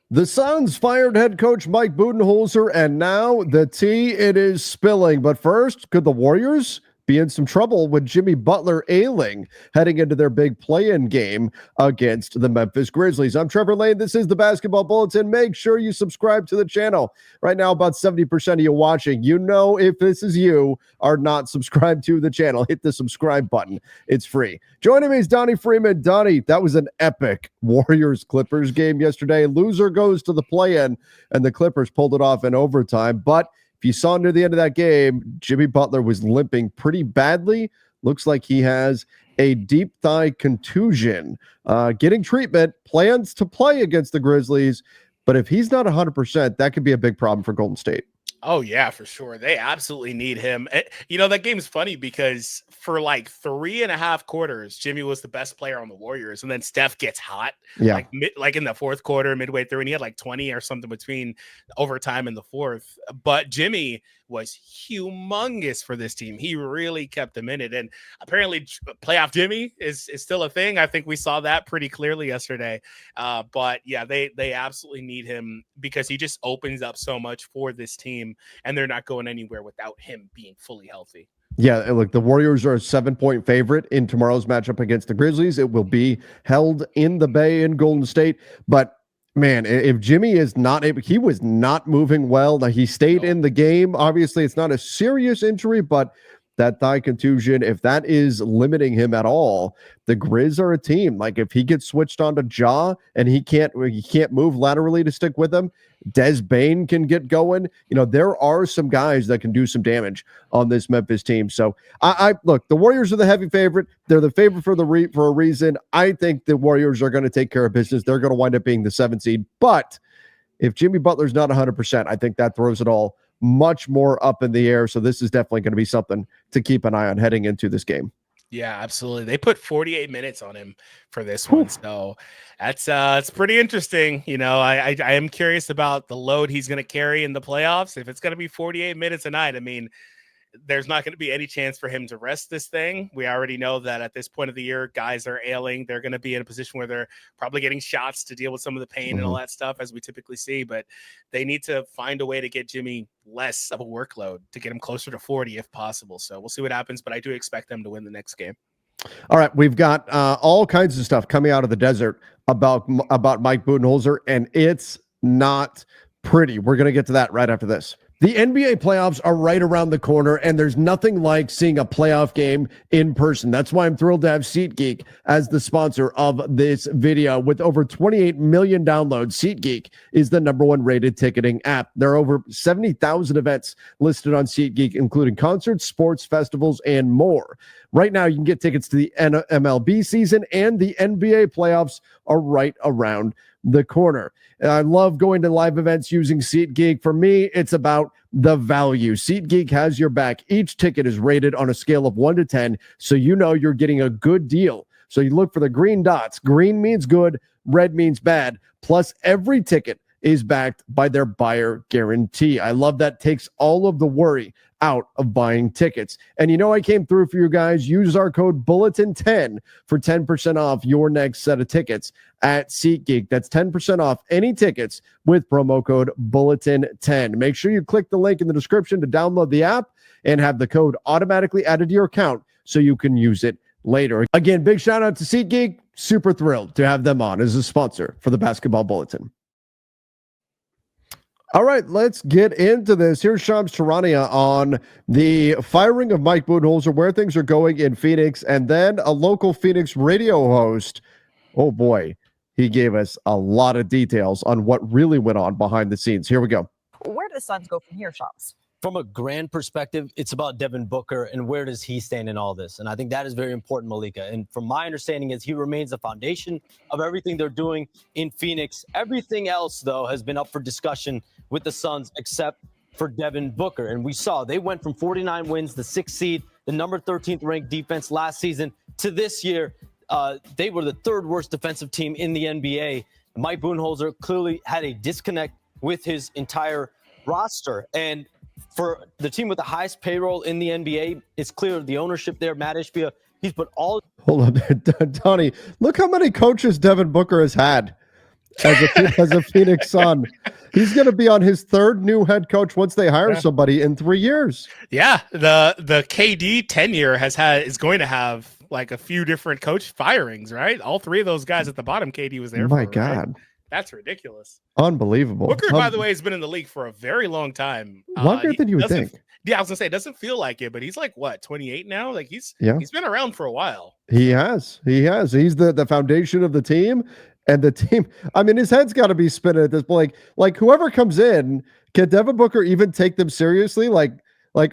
The Suns fired head coach Mike Budenholzer, and now the tea, it is spilling. But first, could the Warriors be in some trouble with Jimmy Butler ailing heading into their big play-in game against the Memphis Grizzlies? I'm Trevor Lane. This is the Basketball Bulletin. Make sure you subscribe to the channel. Right now, about 70% of you watching, you know if this is you, are not subscribed to the channel. Hit the subscribe button. It's free. Joining me is Donnie Freeman. Donnie, that was an epic Warriors-Clippers game yesterday. Loser goes to the play-in, and the Clippers pulled it off in overtime. But if you saw near the end of that game, Jimmy Butler was limping pretty badly. Looks like he has a deep thigh contusion. Getting treatment, plans to play against the Grizzlies. But if he's not 100%, that could be a big problem for Golden State. Oh, yeah, for sure. They absolutely need him. That game's funny because for like 3.5 quarters, Jimmy was the best player on the Warriors. And then Steph gets hot, like in the fourth quarter, midway through, and he had like 20 or something between overtime and the fourth. But Jimmy was humongous for this team. He really kept them in it. And apparently playoff Jimmy is still a thing. I think we saw that pretty clearly yesterday. But yeah, they absolutely need him because he just opens up so much for this team, and they're not going anywhere without him being fully healthy. Yeah, look, the Warriors are a 7-point favorite in tomorrow's matchup against the Grizzlies. It will be held in the Bay in Golden State. But man, if Jimmy is not able, he was not moving well. Now, he stayed in the game. Obviously, it's not a serious injury, but that thigh contusion, if that is limiting him at all, the Grizz are a team. Like if he gets switched onto Ja and he can't move laterally to stick with him, Des Bane can get going. There are some guys that can do some damage on this Memphis team. So I look, the Warriors are the heavy favorite. They're the favorite for a reason. I think the Warriors are going to take care of business. They're going to wind up being the 7th seed. But if Jimmy Butler's not 100%, I think that throws it all much more up in the air. So this is definitely going to be something to keep an eye on heading into this game. Yeah, absolutely. They put 48 minutes on him for this one. So that's it's pretty interesting. I am curious about the load he's going to carry in the playoffs. If it's going to be 48 minutes a night, I mean, there's not going to be any chance for him to rest this thing. We already know that at this point of the year, guys are ailing. They're going to be in a position where they're probably getting shots to deal with some of the pain and all that stuff, as we typically see. But they need to find a way to get Jimmy less of a workload to get him closer to 40 if possible. So we'll see what happens, but I do expect them to win the next game. All right, we've got all kinds of stuff coming out of the desert about Mike Budenholzer, and it's not pretty. We're going to get to that right after this. The NBA playoffs are right around the corner, and there's nothing like seeing a playoff game in person. That's why I'm thrilled to have SeatGeek as the sponsor of this video. With over 28 million downloads, SeatGeek is the #1 rated ticketing app. There are over 70,000 events listed on SeatGeek, including concerts, sports, festivals, and more. Right now, you can get tickets to the MLB season, and the NBA playoffs are right around the corner. I love going to live events using SeatGeek. For me, it's about the value. SeatGeek has your back. Each ticket is rated on a scale of 1 to 10, so you know you're getting a good deal. So you look for the green dots. Green means good, red means bad. Plus, every ticket is backed by their buyer guarantee. I love that. Takes all of the worry out of buying tickets. And I came through for you guys. Use our code Bulletin10 for 10% off your next set of tickets at SeatGeek. That's 10% off any tickets with promo code Bulletin10. Make sure you click the link in the description to download the app and have the code automatically added to your account so you can use it later. Again, big shout out to SeatGeek. Super thrilled to have them on as a sponsor for the Basketball Bulletin. All right, let's get into this. Here's Shams Charania on the firing of Mike Budenholzer, where things are going in Phoenix, and then a local Phoenix radio host. Oh boy, he gave us a lot of details on what really went on behind the scenes. Here we go. Where do the Suns go from here, Shams? From a grand perspective, it's about Devin Booker and where does he stand in all this. And I think that is very important, Malika. And from my understanding is he remains the foundation of everything they're doing in Phoenix. Everything else, though, has been up for discussion with the Suns except for Devin Booker. And we saw they went from 49 wins, the 6th seed, the number 13th ranked defense last season, to this year. They were the 3rd worst defensive team in the NBA. Mike Budenholzer clearly had a disconnect with his entire roster. And for the team with the highest payroll in the NBA, it's clear the ownership there, Matt Ishbia, he's put all... Hold on, Donnie. Look how many coaches Devin Booker has had. as a Phoenix Sun. He's going to be on his third new head coach once they hire somebody in 3 years. Yeah, the KD tenure is going to have like a few different coach firings, right? All three of those guys at the bottom, KD was there. My for, God, right? That's ridiculous. Unbelievable. Booker, by the way, has been in the league for a very long time. Longer than you would think. Yeah, I was gonna say it doesn't feel like it, but he's like what 28 now. Like he's been around for a while. He has. He's the foundation of the team. And the team, I mean, his head's got to be spinning at this point. Like whoever comes in, can Devin Booker even take them seriously? Like,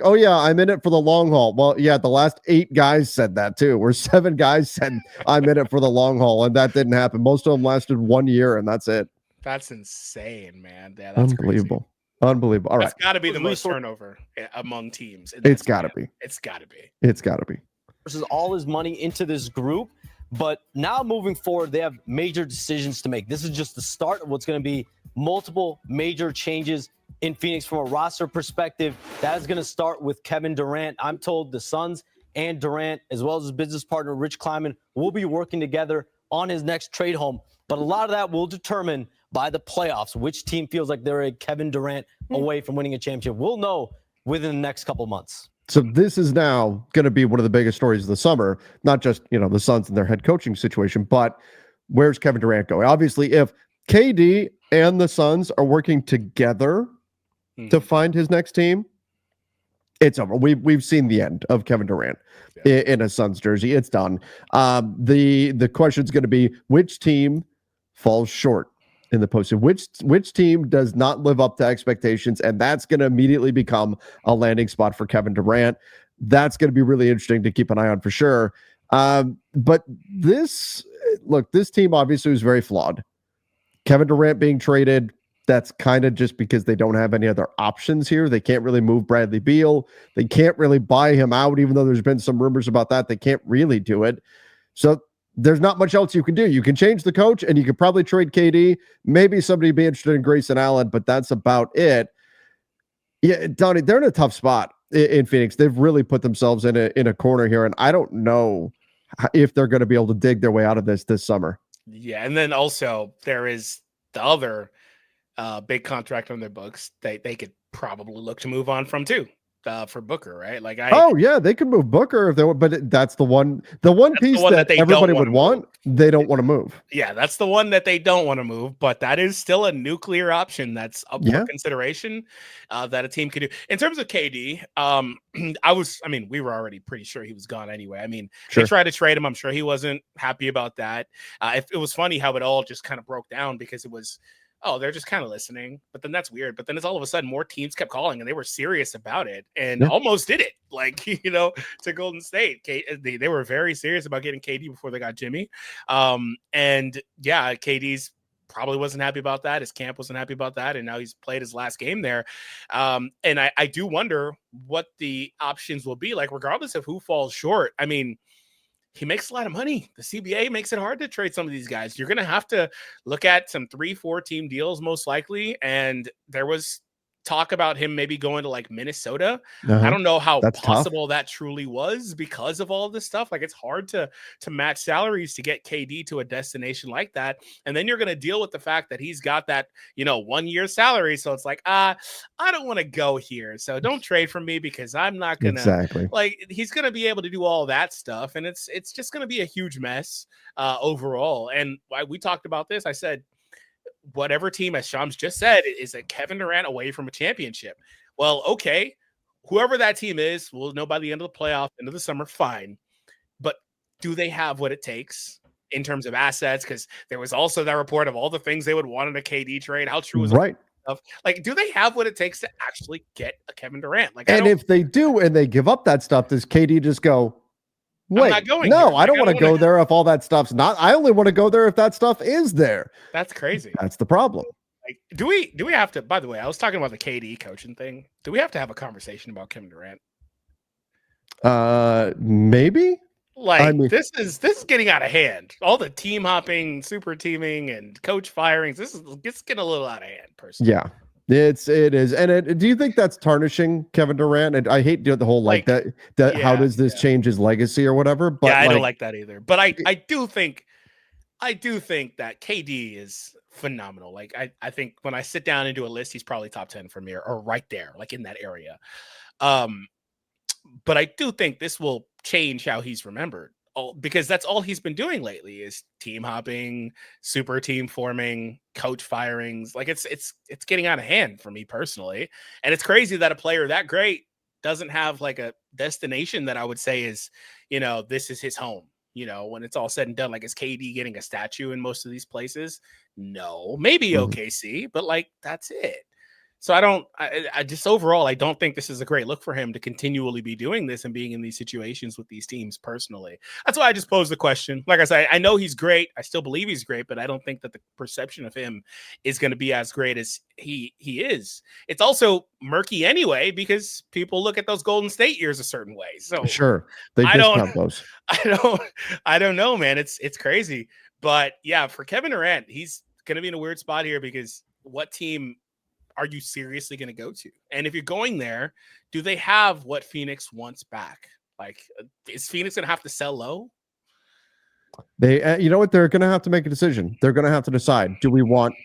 oh yeah, I'm in it for the long haul. Well, yeah, the last 8 guys said that too. Where 7 guys said I'm in it for the long haul, and that didn't happen. Most of them lasted 1 year, and that's it. That's insane, man. Yeah, that's unbelievable. Crazy. Unbelievable. All right, that's got to be the most turnover among teams. It's got to be. It's got to be. It's got to be. Versus all his money into this group. But now moving forward, they have major decisions to make. This is just the start of what's going to be multiple major changes in Phoenix from a roster perspective. That is going to start with Kevin Durant. I'm told the Suns and Durant, as well as his business partner, Rich Kleiman, will be working together on his next trade home. But a lot of that will determine by the playoffs which team feels like they're a Kevin Durant away from winning a championship. We'll know within the next couple months. So this is now going to be one of the biggest stories of the summer, not just, the Suns and their head coaching situation, but where's Kevin Durant going? Obviously, if KD and the Suns are working together to find his next team, it's over. We've seen the end of Kevin Durant in a Suns jersey. It's done. The question is going to be which team falls short in the postseason. Which team does not live up to expectations, and that's going to immediately become a landing spot for Kevin Durant. That's going to be really interesting to keep an eye on for sure. But this team obviously was very flawed. Kevin Durant being traded, that's kind of just because they don't have any other options here. They can't really move Bradley Beal. They can't really buy him out, even though there's been some rumors about that. They can't really do it. So there's not much else you can do. You can change the coach, and you could probably trade KD. Maybe somebody be interested in Grayson Allen, but that's about it. Yeah, Donnie, they're in a tough spot in Phoenix. They've really put themselves in a corner here, and I don't know if they're going to be able to dig their way out of this summer. Yeah, and then also there is the other big contract on their books they could probably look to move on from too. For Booker, right? Like they could move Booker if they want, but that's the one piece that everybody would want. They don't want to move. Yeah, that's the one that they don't want to move, but that is still a nuclear option that's up for consideration that a team could do. In terms of KD, we were already pretty sure he was gone anyway. I mean, they tried to trade him. I'm sure he wasn't happy about that. It was funny how it all just kind of broke down because it was, they're just kind of listening, but then that's weird. But then it's all of a sudden more teams kept calling and they were serious about it and almost did it. Like, to Golden State, they were very serious about getting KD before they got Jimmy. KD's probably wasn't happy about that. His camp wasn't happy about that. And now he's played his last game there. And I do wonder what the options will be like, regardless of who falls short. I mean, he makes a lot of money. The CBA makes it hard to trade some of these guys. You're going to have to look at some 3-4 team deals most likely. And there was talk about him maybe going to like Minnesota. I don't know how possible that truly was because of all this stuff. Like it's hard to match salaries to get KD to a destination like that. And then you're going to deal with the fact that he's got that, 1 year salary. So it's like, I don't want to go here. So don't trade for me because I'm not going to he's going to be able to do all that stuff. And it's just going to be a huge mess overall. And we talked about this. I said, whatever team, as Shams just said, is a Kevin Durant away from a championship. Well, okay, whoever that team is, we'll know by the end of the playoff, end of the summer, fine. But do they have what it takes in terms of assets? Because there was also that report of all the things they would want in a KD trade. How true is right? Like, do they have what it takes to actually get a Kevin Durant? Like, and if they do, and they give up that stuff, does KD just go, wait, I don't want to go there if all that stuff's not. I only want to go there if that stuff is there. That's crazy. That's the problem. Like, do we have to, by the way, I was talking about the KD coaching thing. Do we have to have a conversation about Kevin Durant? Maybe. This is getting out of hand. All the team hopping, super teaming, and coach firings. It's getting a little out of hand, personally. Yeah. It is, and do you think that's tarnishing Kevin Durant? And I hate the whole how does this change his legacy or whatever? But I don't like that either. But I do think I do think that KD is phenomenal. Like I think when I sit down and do a list, he's probably top 10 for me or right there, like in that area. But I do think this will change how he's remembered. Because that's all he's been doing lately is team hopping, super team forming, coach firings. Like it's getting out of hand for me personally. And it's crazy that a player that great doesn't have like a destination that I would say is, this is his home. When it's all said and done, like is KD getting a statue in most of these places? No, maybe OKC, but like that's it. So I just overall, I don't think this is a great look for him to continually be doing this and being in these situations with these teams personally. That's why I just posed the question. Like I said, I know he's great. I still believe he's great, but I don't think that the perception of him is going to be as great as he is. It's also murky anyway, because people look at those Golden State years a certain way. So sure, they discount those. I don't know, man. It's crazy. But yeah, for Kevin Durant, he's going to be in a weird spot here because what team are you seriously going to go to? And if you're going there, do they have what Phoenix wants back? Like, is Phoenix going to have to sell low? They, you know what? They're going to have to make a decision. They're going to have to decide: do we want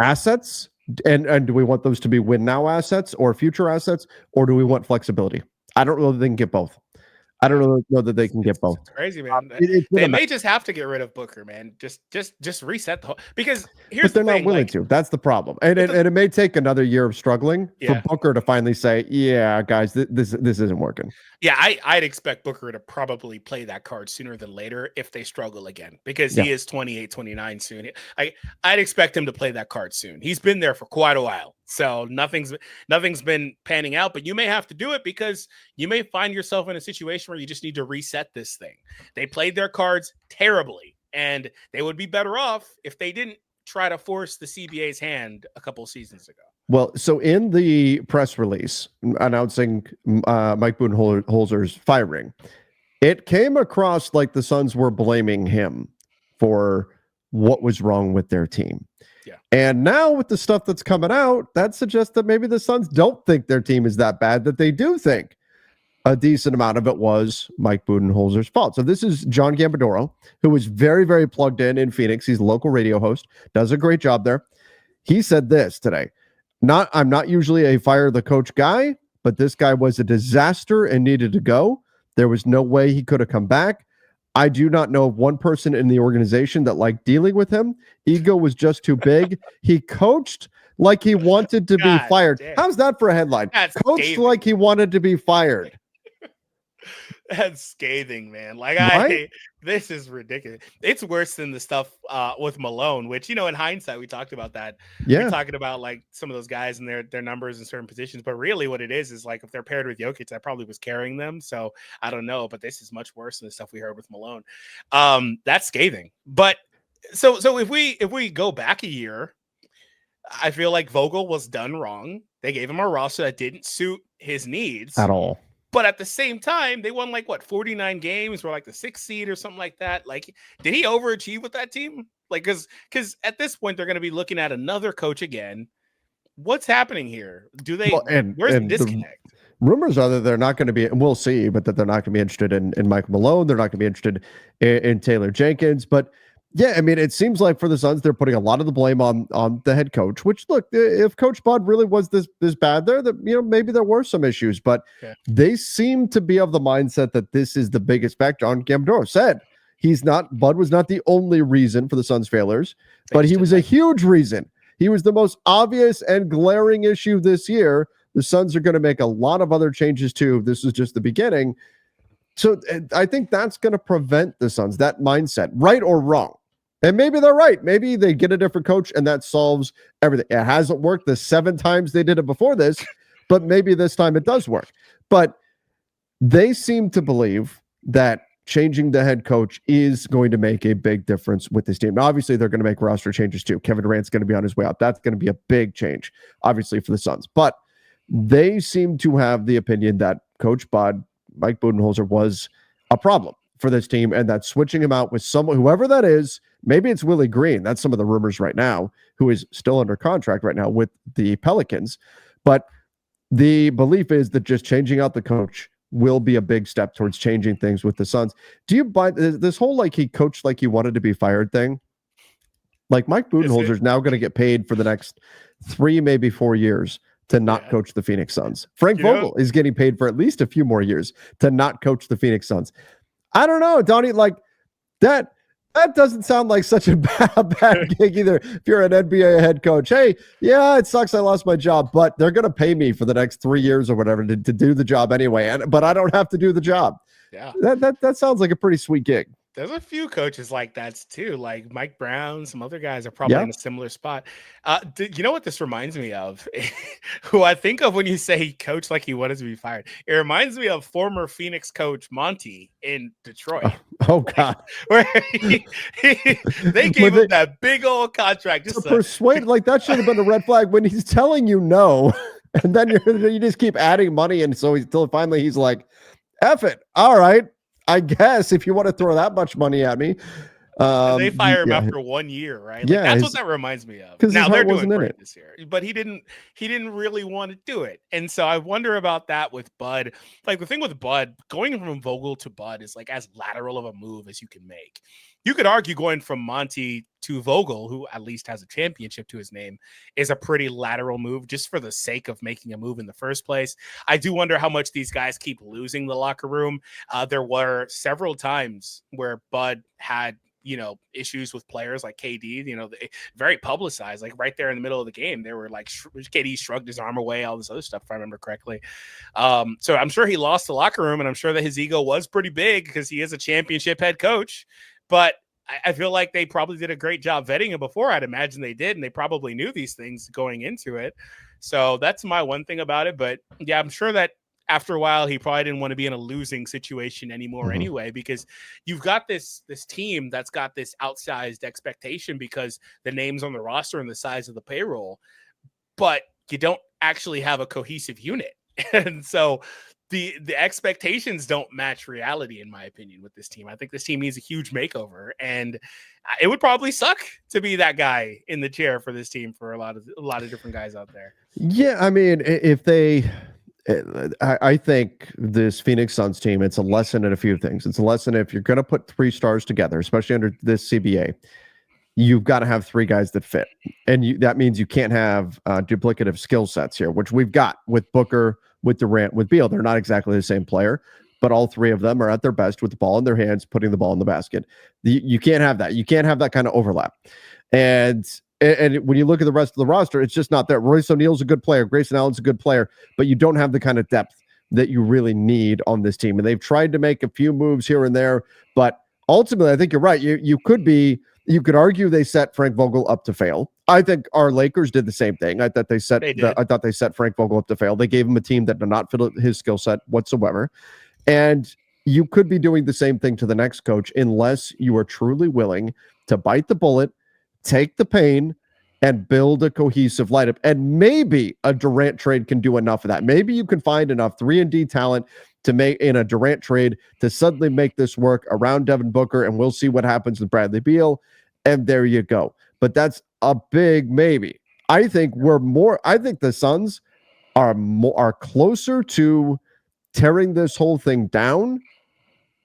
assets, and do we want those to be win now assets or future assets, or do we want flexibility? I don't know that they can get both. I don't know that they can get both. It's crazy, man. They may just have to get rid of Booker, man. Just reset the whole. Because here's but they're not willing to. That's the problem, and it may take another year of struggling for Booker to finally say, "Yeah, guys, this isn't working." Yeah, I'd expect Booker to probably play that card sooner than later if they struggle again, because he is 28, 29 soon. I'd expect him to play that card soon. He's been there for quite a while. So nothing's been panning out, but you may have to do it because you may find yourself in a situation where you just need to reset this thing. They played their cards terribly, and they would be better off if they didn't try to force the CBA's hand a couple seasons ago. Well, so in the press release announcing Mike Budenholzer's firing, it came across like the Suns were blaming him for what was wrong with their team. Yeah. And now with the stuff that's coming out, that suggests that maybe the Suns don't think their team is that bad, that they do think a decent amount of it was Mike Budenholzer's fault. So this is John Gambadoro, who is very, very plugged in Phoenix. He's a local radio host, does a great job there. He said this today: I'm not usually a fire the coach guy, but this guy was a disaster and needed to go. There was no way he could have come back. I do not know of one person in the organization that liked dealing with him. Ego was just too big. He coached like he wanted to be fired. Damn. How's that for a headline? That's coached scathing. Like he wanted to be fired. That's scathing, man. Like this is ridiculous. It's worse than the stuff with Malone, which, in hindsight, we talked about that. Yeah. We're talking about like some of those guys and their numbers in certain positions, but really what it is like if they're paired with Jokic, that probably was carrying them. So I don't know, but this is much worse than the stuff we heard with Malone. That's scathing. But so if we go back a year, I feel like Vogel was done wrong. They gave him a roster that didn't suit his needs at all. But at the same time, they won 49 games, were like the 6th seed or something like that. Like, did he overachieve with that team? Like, because at this point, they're going to be looking at another coach again. What's happening here? Do they? Where's the disconnect? Rumors are that they're not going to be, and we'll see, but that they're not going to be interested in Mike Malone. They're not going to be interested in Taylor Jenkins. But yeah, I mean, it seems like for the Suns, they're putting a lot of the blame on the head coach, which, look, if Coach Bud really was this bad there, that, maybe there were some issues, but they seem to be of the mindset that this is the biggest factor. John Gambadoro said Bud was not the only reason for the Suns' failures, but he was a huge reason. He was the most obvious and glaring issue this year. The Suns are going to make a lot of other changes too. This is just the beginning. So I think that's going to prevent the Suns, that mindset, right or wrong. And maybe they're right. Maybe they get a different coach and that solves everything. It hasn't worked the 7 times they did it before this, but maybe this time it does work. But they seem to believe that changing the head coach is going to make a big difference with this team. Now, obviously, they're going to make roster changes too. Kevin Durant's going to be on his way out. That's going to be a big change, obviously, for the Suns. But they seem to have the opinion that Coach Bud, Mike Budenholzer, was a problem for this team, and that switching him out with someone, whoever that is, maybe it's Willie Green. That's some of the rumors right now, who is still under contract right now with the Pelicans. But the belief is that just changing out the coach will be a big step towards changing things with the Suns. Do you buy this whole he coached like he wanted to be fired thing? Like Mike Budenholzer is now going to get paid for the next 3, maybe 4 years to not coach the Phoenix Suns. Frank Vogel is getting paid for at least a few more years to not coach the Phoenix Suns. I don't know, Donnie, like that doesn't sound like such a bad gig either. If you're an NBA head coach, hey, yeah, it sucks I lost my job, but they're going to pay me for the next 3 years or whatever to do the job anyway. But I don't have to do the job. Yeah. That sounds like a pretty sweet gig. There's a few coaches like that too, like Mike Brown. Some other guys are probably in a similar spot. You know what this reminds me of? Who I think of when you say he coached like he wanted to be fired. It reminds me of former Phoenix coach Monty in Detroit. Oh God, where they gave him that big old contract just to persuade. Like that should have been a red flag when he's telling you no, and then you just keep adding money, and so until finally he's like, "F it, all right." I guess if you want to throw that much money at me, they fire him after 1 year, right? Like, that's what that reminds me of. Now they're doing great this year, but he didn't really want to do it, and so I wonder about that with Bud. Like the thing with Bud, going from Vogel to Bud is like as lateral of a move as you can make. You could argue going from Monty to Vogel, who at least has a championship to his name, is a pretty lateral move just for the sake of making a move in the first place. I do wonder how much these guys keep losing the locker room. There were several times where Bud had, issues with players like KD, very publicized, like right there in the middle of the game. They were like, KD shrugged his arm away, all this other stuff, if I remember correctly. So I'm sure he lost the locker room, and I'm sure that his ego was pretty big because he is a championship head coach. But I feel like they probably did a great job vetting him before. I'd imagine they did, and they probably knew these things going into it. So that's my one thing about it. But yeah, I'm sure that after a while, he probably didn't want to be in a losing situation anymore anyway, because you've got this team that's got this outsized expectation because the names on the roster and the size of the payroll, but you don't actually have a cohesive unit. And so the expectations don't match reality, in my opinion, with this team. I think this team needs a huge makeover, and it would probably suck to be that guy in the chair for this team for a lot of different guys out there. Yeah, I mean, I think this Phoenix Suns team, it's a lesson in a few things. It's a lesson if you're going to put 3 stars together, especially under this CBA, you've got to have 3 guys that fit. And that means you can't have duplicative skill sets here, which we've got with Booker, with Durant, with Beal. They're not exactly the same player, but all 3 of them are at their best with the ball in their hands, putting the ball in the basket. You can't have that. You can't have that kind of overlap. And when you look at the rest of the roster, it's just not there. Royce O'Neal's a good player. Grayson Allen's a good player, but you don't have the kind of depth that you really need on this team. And they've tried to make a few moves here and there, but ultimately, I think you're right. You could argue they set Frank Vogel up to fail. I think our Lakers did the same thing. I thought they set Frank Vogel up to fail. They gave him a team that did not fit his skill set whatsoever. And you could be doing the same thing to the next coach unless you are truly willing to bite the bullet, take the pain, and build a cohesive lineup. And maybe a Durant trade can do enough of that. Maybe you can find enough 3-and-D talent to make in a Durant trade to suddenly make this work around Devin Booker, and we'll see what happens with Bradley Beal. And there you go. But that's a big maybe. I think the Suns are closer to tearing this whole thing down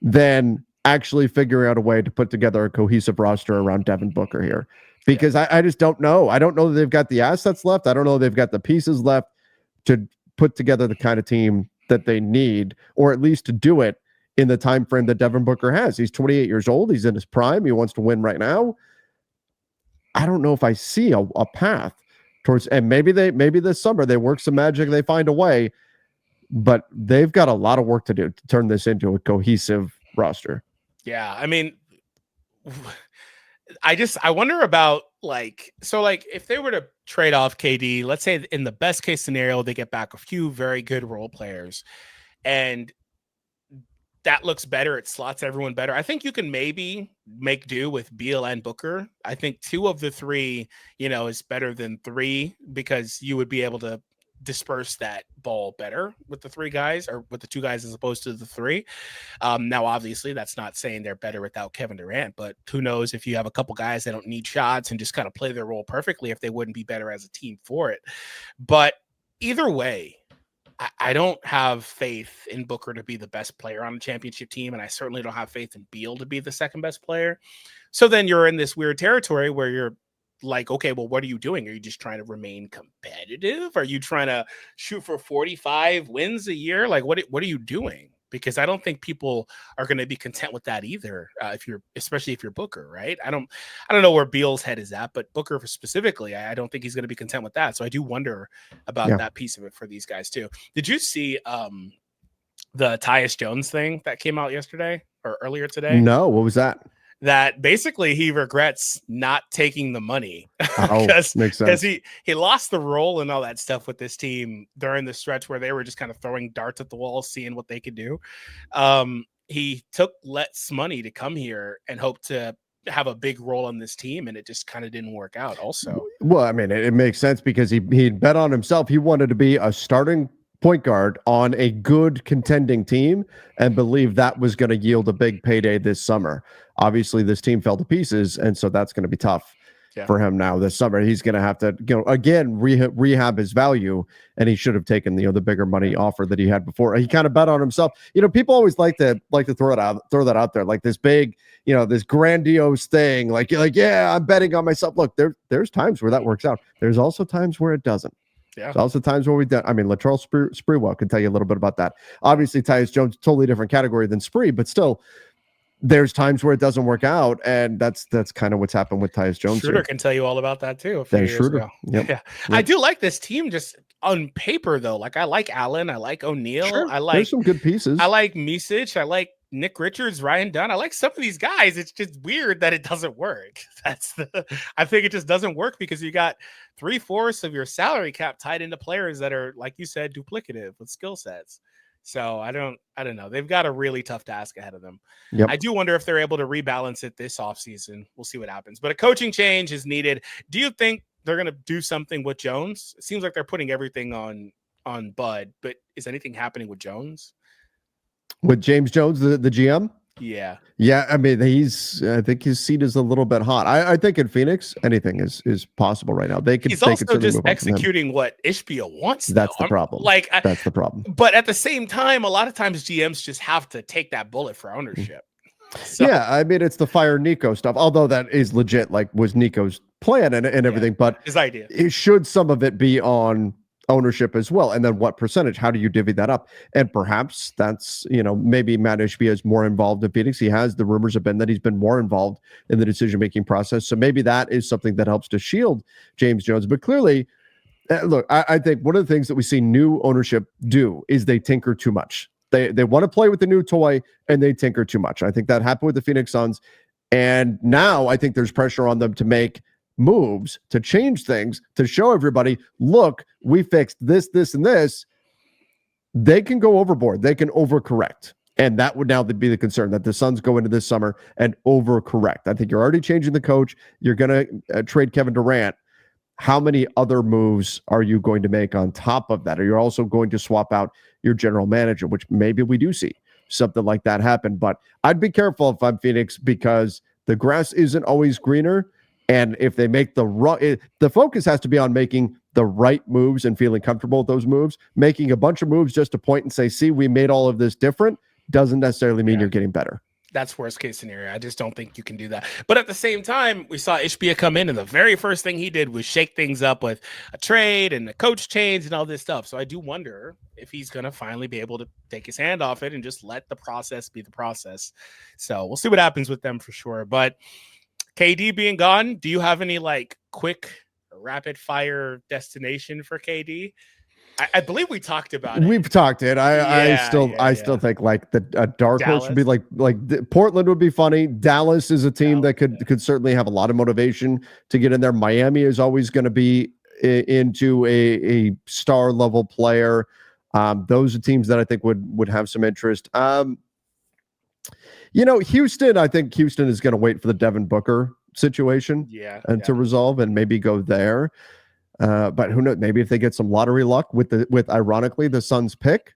than actually figuring out a way to put together a cohesive roster around Devin Booker here. Because I just don't know. I don't know that they've got the assets left. I don't know they've got the pieces left to put together the kind of team that they need, or at least to do it in the time frame that Devin Booker has. He's 28 years old. He's in his prime. He wants to win right now. I don't know if I see a path towards, and maybe this summer they work some magic, they find a way, but they've got a lot of work to do to turn this into a cohesive roster. Yeah, I mean, I wonder about if they were to trade off KD, let's say in the best case scenario, they get back a few very good role players, and that looks better. It slots everyone better. I think you can maybe make do with Beal and Booker. I think 2 of the 3, is better than 3 because you would be able to disperse that ball better with the 3 guys, or with the 2 guys as opposed to the 3. Now, obviously, that's not saying they're better without Kevin Durant, but who knows if you have a couple guys that don't need shots and just kind of play their role perfectly, if they wouldn't be better as a team for it. But either way, I don't have faith in Booker to be the best player on a championship team, and I certainly don't have faith in Beal to be the second best player. So then you're in this weird territory where you're like, okay, well, what are you doing? Are you just trying to remain competitive? Are you trying to shoot for 45 wins a year? Like, what are you doing? Because I don't think people are going to be content with that either. Especially if you're Booker, right? I don't know where Beal's head is at, but Booker specifically, I don't think he's going to be content with that. So I do wonder about that piece of it for these guys too. Did you see the Tyus Jones thing that came out yesterday or earlier today? No, what was that? That basically he regrets not taking the money because he lost the role and all that stuff with this team during the stretch where they were just kind of throwing darts at the wall, seeing what they could do. He took less money to come here and hope to have a big role on this team, and it just kind of didn't work out also. Well, I mean, it makes sense because he bet on himself. He wanted to be a starting point guard on a good contending team and believed that was going to yield a big payday this summer. Obviously, this team fell to pieces, and so that's going to be tough for him now this summer. He's going to have to, again, rehab his value, and he should have taken the bigger money offer that he had before. He kind of bet on himself. People always like to throw that out there, like this big, this grandiose thing, like yeah, I'm betting on myself. Look, there's times where that works out. There's also times where it doesn't. Yeah. There's also times where Latrell Sprewell can tell you a little bit about that. Obviously, Tyus Jones, totally different category than Spree, but still, there's times where it doesn't work out, and that's kind of what's happened with Tyus Jones. Schroeder can tell you all about that too. Schroeder. Yep. Yeah. I do like this team just on paper though. Like I like Allen, I like O'Neal, there's some good pieces. I like Micic, I like Nick Richards, Ryan Dunn. I like some of these guys. It's just weird that it doesn't work. I think it just doesn't work because you got 3/4 of your salary cap tied into players that are, like you said, duplicative with skill sets. So I don't know. They've got a really tough task ahead of them. Yep. I do wonder if they're able to rebalance it this offseason. We'll see what happens. But a coaching change is needed. Do you think they're going to do something with Jones? It seems like they're putting everything on Bud, but is anything happening with Jones? With James Jones, the GM? Yeah. I mean, I think his seat is a little bit hot. I think in Phoenix, anything is possible right now. He's also just executing what Ishbia wants. That's the problem. That's the problem. But at the same time, a lot of times GMs just have to take that bullet for ownership. So, yeah, I mean, it's the fire Nico stuff, although that is legit, like was Nico's plan and everything, but his idea. Should some of it be on ownership as well, and then what percentage? How do you divvy that up? And perhaps that's maybe Matt Ishbia is more involved in Phoenix. The rumors have been that he's been more involved in the decision-making process, so maybe that is something that helps to shield James Jones. But clearly, look, I think one of the things that we see new ownership do is they tinker too much. They want to play with the new toy and they tinker too much. I think that happened with the Phoenix Suns, and now I think there's pressure on them to make moves, to change things, to show everybody, look, we fixed this, and this. They can go overboard. They can overcorrect. And that would now be the concern, that the Suns go into this summer and overcorrect. I think you're already changing the coach. You're going to trade Kevin Durant. How many other moves are you going to make on top of that? Are you also going to swap out your general manager, which maybe we do see something like that happen. But I'd be careful if I'm Phoenix, because the grass isn't always greener. And if they make the focus has to be on making the right moves and feeling comfortable with those moves. Making a bunch of moves just to point and say, see, we made all of this different, doesn't necessarily mean you're getting better. That's worst case scenario. I just don't think you can do that. But at the same time, we saw Ishbia come in, and the very first thing he did was shake things up with a trade and a coach change and all this stuff. So I do wonder if he's going to finally be able to take his hand off it and just let the process be the process. So we'll see what happens with them for sure. But KD being gone, do you have any quick rapid fire destination for KD? I believe we talked about it. We've talked it. I still think the dark horse would be like Portland would be funny. Dallas is a team that could certainly have a lot of motivation to get in there. Miami is always going to be into a star level player. Those are teams that I think would have some interest. Houston, I think Houston is going to wait for the Devin Booker situation to resolve and maybe go there. But who knows? Maybe if they get some lottery luck with ironically the Suns pick.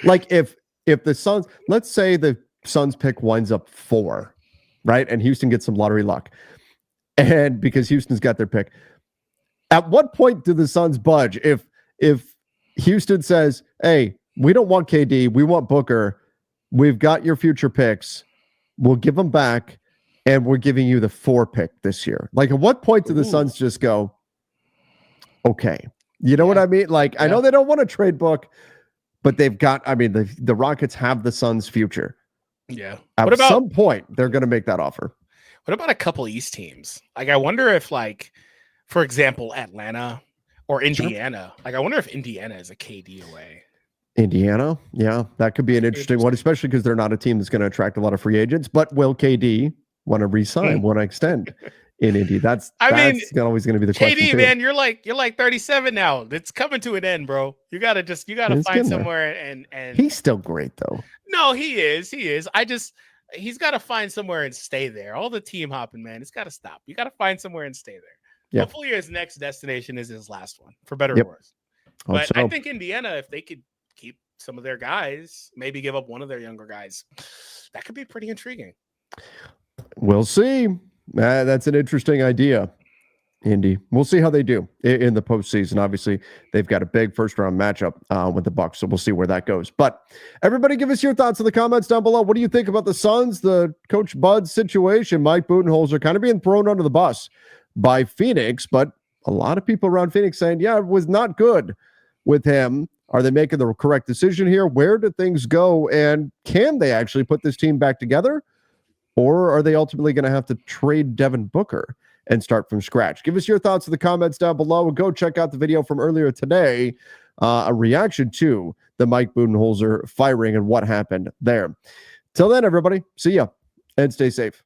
Like if the Suns, let's say the Suns pick winds up 4, right? And Houston gets some lottery luck. And because Houston's got their pick, at what point do the Suns budge? If Houston says, hey, we don't want KD, we want Booker, we've got your future picks, we'll give them back, and we're giving you the 4 pick this year. Like, at what point do the Suns just go, okay, you know what I mean? Like, I know they don't want to trade Book, but they've got, I mean, the Rockets have the Suns' future. Yeah. At some point, they're going to make that offer. What about a couple East teams? Like, I wonder if, like, for example, Atlanta or Indiana. Sure. Like, I wonder if Indiana is a KD away. Indiana, yeah, that could be an interesting one, especially because they're not a team that's going to attract a lot of free agents. But will KD want to re-sign, want to extend in Indy? That's always going to be the question. KD, man, you're like 37 now. It's coming to an end, bro. You gotta find somewhere and he's still great though. No, he is. He's got to find somewhere and stay there. All the team hopping, man, it's got to stop. You got to find somewhere and stay there. Yeah. Hopefully his next destination is his last one, for better or worse. But I think Indiana, if they could keep some of their guys, maybe give up one of their younger guys, that could be pretty intriguing. We'll see. That's an interesting idea, Indy. We'll see how they do in the postseason. Obviously, they've got a big first-round matchup with the Bucks, so we'll see where that goes. But everybody, give us your thoughts in the comments down below. What do you think about the Suns, the Coach Bud situation? Mike Budenholzer kind of being thrown under the bus by Phoenix, but a lot of people around Phoenix saying, yeah, it was not good with him. Are they making the correct decision here? Where do things go? And can they actually put this team back together? Or are they ultimately going to have to trade Devin Booker and start from scratch? Give us your thoughts in the comments down below. And go check out the video from earlier today, a reaction to the Mike Budenholzer firing and what happened there. Till then, everybody, see ya and stay safe.